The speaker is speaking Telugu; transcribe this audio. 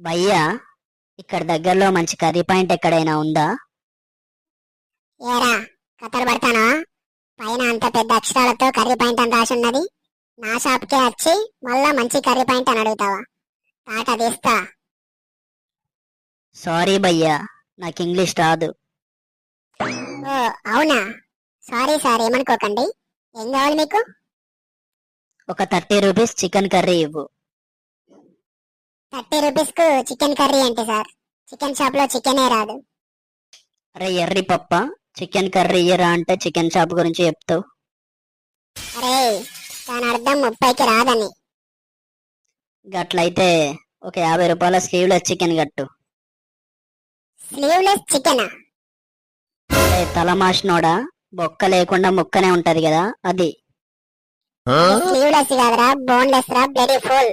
భయ్యా, ఇక్కడ దగ్గరలో మంచి కర్రీ పాయింట్ ఎక్కడైనా ఉందా? ఏరా కథలు పడతానా? పైన అంత పెద్ద అక్షరాలతో కర్రీ పాయింట్ అని రాసి ఉన్నది. నా షాప్కే వచ్చి మళ్ళా మంచి కర్రీ పాయింట్ అని అడుగుతావా? తాట తీస్తా. సారీ భయ్యా, నాకు ఇంగ్లీష్ రాదు. ఓ అవునా? సారీ సార్, ఏమనుకోకండి. ఏం కావాలి మీకు? ఒక 30 రూపీస్ చికెన్ కర్రీ ఇవ్వు. 30 రూపీస్ కు చికెన్ కర్రీ ఏంటి సార్? చికెన్ షాప్ లో చికెనే రాదు. అరే ఎర్రి పప్ప, చికెన్ కర్రీ ఇయ్యరా అంటే చికెన్ షాప్ గురించి చెప్తావు. అరే దాని అర్థం 30కి రాదని. గట్లయితే ఒక 50 రూపాయల స్లీవ్లెస్ చికెన్ కట్టు. స్లీవ్లెస్ చికెనా? అరే తలమాషనోడా, బొక్క లేకుండా ముక్కనే ఉంటది కదా అది. స్లీవ్లెస్ కాదురా, బోన్లెస్ రా, బ్లడీ ఫుల్.